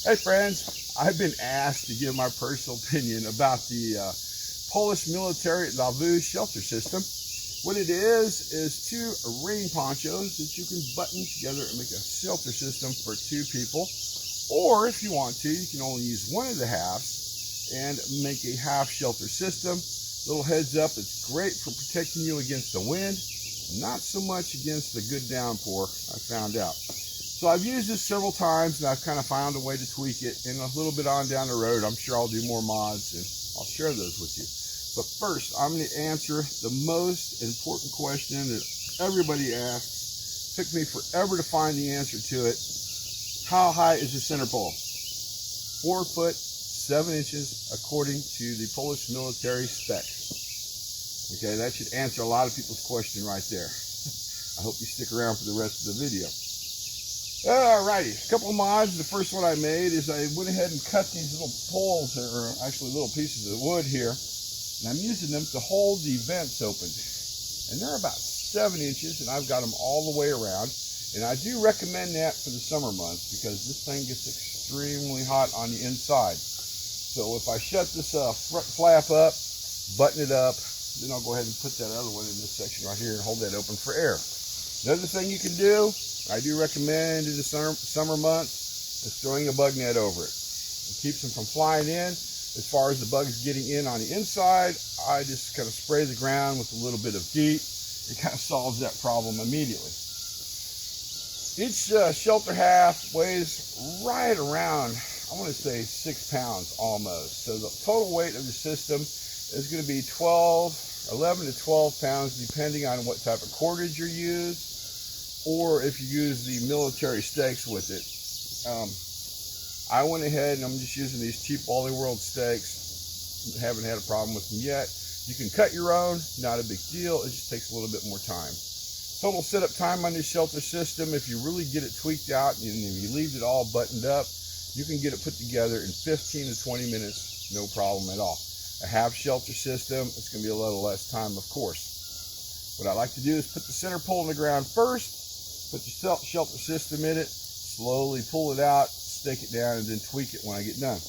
Hey friends, I've been asked to give my personal opinion about the Polish military Lavvu shelter system. What it is two rain ponchos that you can button together and make a shelter system for two people. Or if you want to, you can only use one of the halves and make a half shelter system. Little heads up, it's great for protecting you against the wind, not so much against the good downpour, I found out. So I've used this several times and I've kind of found a way to tweak it, and a little bit on down the road I'm sure I'll do more mods and I'll share those with you. But first I'm going to answer the most important question that everybody asks. It took me forever to find the answer to it. How high is the center pole? 4 foot 7 inches according to the Polish military specs. Okay, that should answer a lot of people's question right there. I hope you stick around for the rest of the video. Alrighty, a couple of mods. The first one I made is I went ahead and cut these little poles, or actually little pieces of wood here, and I'm using them to hold the vents open. And they're about 7 inches, and I've got them all the way around. And I do recommend that for the summer months because this thing gets extremely hot on the inside. So if I shut this front flap up, button it up, then I'll go ahead and put that other one in this section right here and hold that open for air. Another thing you can do, I do recommend in the summer months, is throwing a bug net over it. It keeps them from flying in. As far as the bugs getting in on the inside, I just kind of spray the ground with a little bit of DEET. It kind of solves that problem immediately. Each shelter half weighs right around, I want to say 6 pounds almost. So the total weight of the system is going to be 11 to 12 pounds depending on what type of cordage you use, or if you use the military stakes with it. I went ahead and I'm just using these cheap Wally World stakes. Haven't had a problem with them yet. You can cut your own, not a big deal. It just takes a little bit more time. Total setup time on this shelter system, if you really get it tweaked out and you leave it all buttoned up, you can get it put together in 15 to 20 minutes, no problem at all. A half shelter system, it's going to be a little less time, of course. What I like to do is put the center pole in the ground first, put the shelter system in it, slowly pull it out, stake it down, and then tweak it when I get done.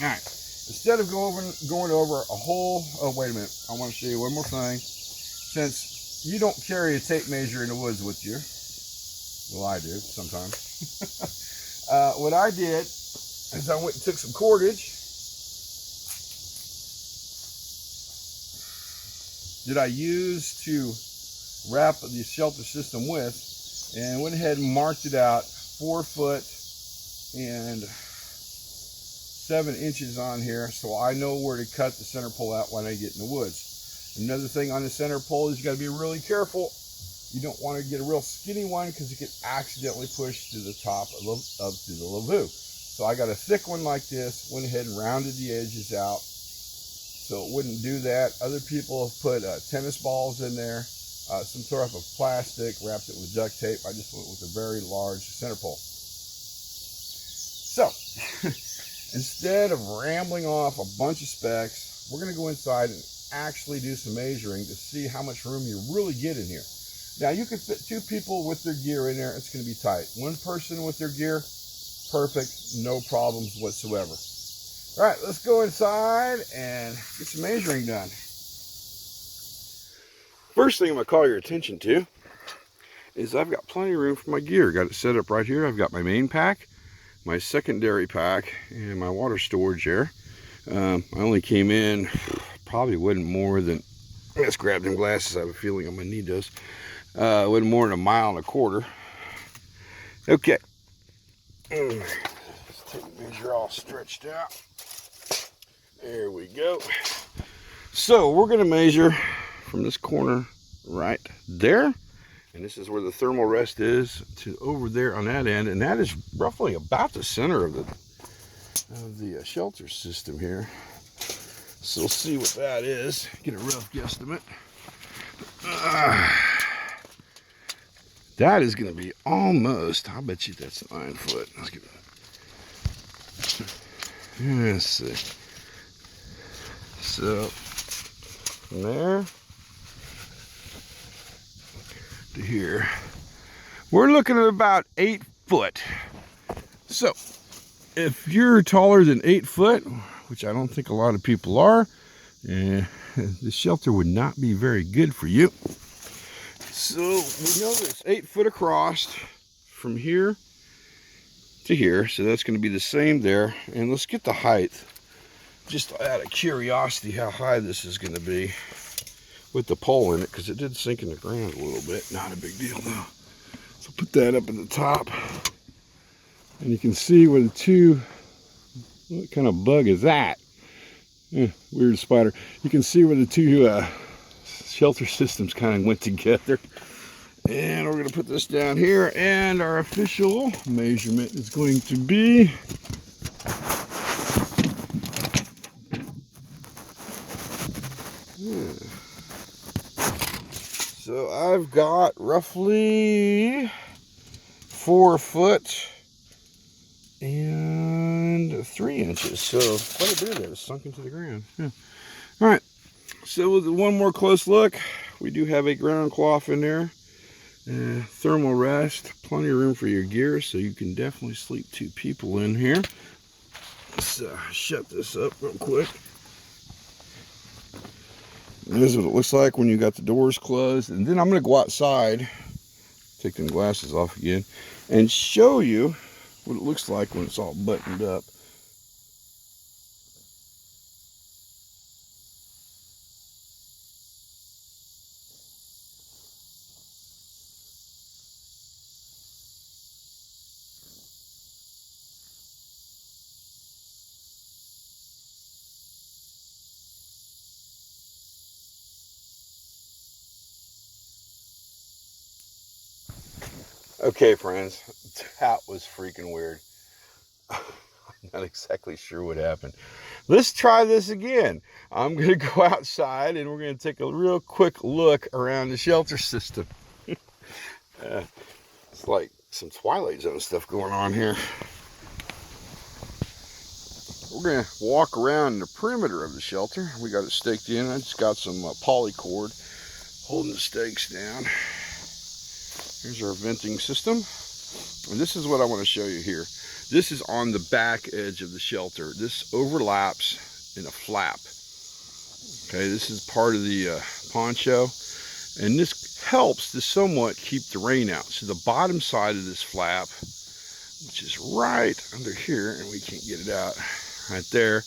All right, instead of going over a whole, oh wait a minute, I want to show you one more thing. Since you don't carry a tape measure in the woods with you, well I do sometimes, what I did is I went and took some cordage that I used to wrap the shelter system with, and went ahead and marked it out 4 foot and 7 inches on here, so I know where to cut the center pole out when I get in the woods. Another thing on the center pole is you got to be really careful. You don't want to get a real skinny one because it can accidentally push to the top of the Lavvu. So I got a thick one like this, went ahead and rounded the edges out so it wouldn't do that. Other people have put tennis balls in there, some sort of plastic, wrapped it with duct tape. I just went with a very large center pole. So instead of rambling off a bunch of specs, we're going to go inside and actually do some measuring to see how much room you really get in here. Now you can fit 2 people with their gear in there, it's going to be tight. 1 person with their gear, perfect, no problems whatsoever. All right, let's go inside and get some measuring done. First thing I'm going to call your attention to is I've got plenty of room for my gear. Got it set up right here. I've got my main pack, my secondary pack, and my water storage there. I only came in, probably wasn't more than, let's grab them glasses, I have a feeling I'm going to need those. Wasn't more than 1.25 miles. Okay. Let's take the measure all stretched out. There we go. So we're going to measure from this corner right there, and this is where the thermal rest is, to over there on that end, and that is roughly about the center of the shelter system here. So we'll see what that is, get a rough guesstimate. That is going to be almost, I bet you that's 9 foot. Let's see. So from there to here, we're looking at about 8 foot. So if you're taller than 8 foot, which I don't think a lot of people are, the shelter would not be very good for you. So we know that it's 8 foot across from here to here, so that's going to be the same there. And let's get the height, just out of curiosity, how high this is going to be with the pole in it, because it did sink in the ground a little bit. Not a big deal though. So put that up at the top, and you can see where the two, what kind of bug is that? Weird spider. You can see where the two shelter systems kind of went together. And we're going to put this down here, and our official measurement is going to be so I've got roughly 4 foot and 3 inches. So quite a bit of that is sunk into the ground. All right. So with one more close look, we do have a ground cloth in there. Thermal rest, plenty of room for your gear, so you can definitely sleep 2 people in here. Let's shut this up real quick. This is what it looks like when you got the doors closed. And then I'm going to go outside, take them glasses off again, and show you what it looks like when it's all buttoned up. Okay, friends, that was freaking weird. I'm not exactly sure what happened. Let's try this again. I'm going to go outside, and we're going to take a real quick look around the shelter system. It's like some Twilight Zone stuff going on here. We're going to walk around the perimeter of the shelter. We got it staked in. I just got some poly cord holding the stakes down. Here's our venting system. And this is what I want to show you here. This is on the back edge of the shelter. This overlaps in a flap. Okay, this is part of the poncho. And this helps to somewhat keep the rain out. So the bottom side of this flap, which is right under here, and we can't get it out, right there.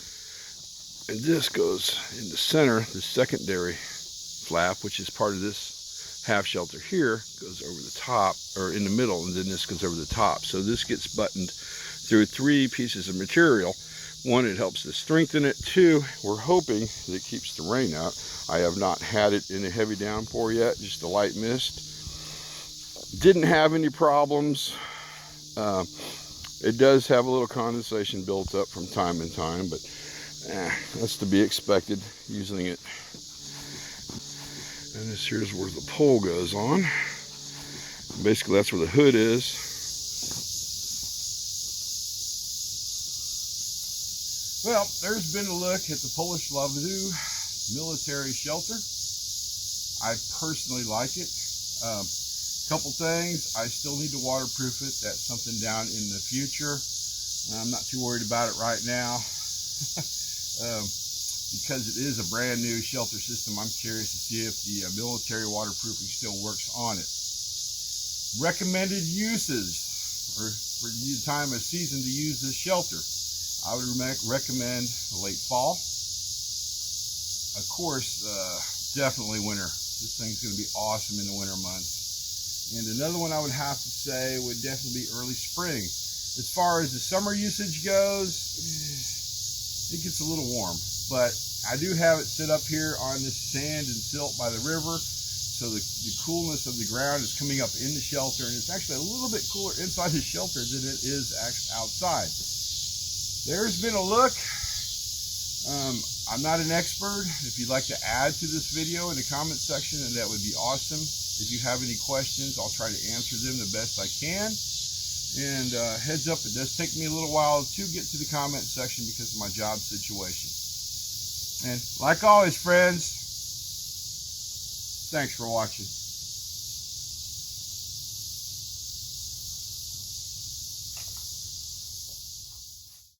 And this goes in the center, the secondary flap, which is part of this half shelter here, goes over the top, or in the middle, and then this goes over the top. So this gets buttoned through 3 pieces of material. 1, it helps to strengthen it. 2, we're hoping that it keeps the rain out. I have not had it in a heavy downpour yet, just a light mist. Didn't have any problems. It does have a little condensation built up from time to time, but that's to be expected using it. And this here's where the pole goes on. Basically, that's where the hood is. Well, there's been a look at the Polish Lavvu military shelter. I personally like it. Couple things, I still need to waterproof it. That's something down in the future. I'm not too worried about it right now. Because it is a brand new shelter system, I'm curious to see if the military waterproofing still works on it. Recommended uses, or for the time of season to use this shelter, I would recommend late fall. Of course, definitely winter. This thing's going to be awesome in the winter months. And another one I would have to say would definitely be early spring. As far as the summer usage goes, it gets a little warm. But I do have it set up here on this sand and silt by the river, so the coolness of the ground is coming up in the shelter, and it's actually a little bit cooler inside the shelter than it is outside. There's been a look. I'm not an expert. If you'd like to add to this video in the comment section, and that would be awesome. If you have any questions, I'll try to answer them the best I can. And heads up, it does take me a little while to get to the comment section because of my job situation. And like always, friends, thanks for watching.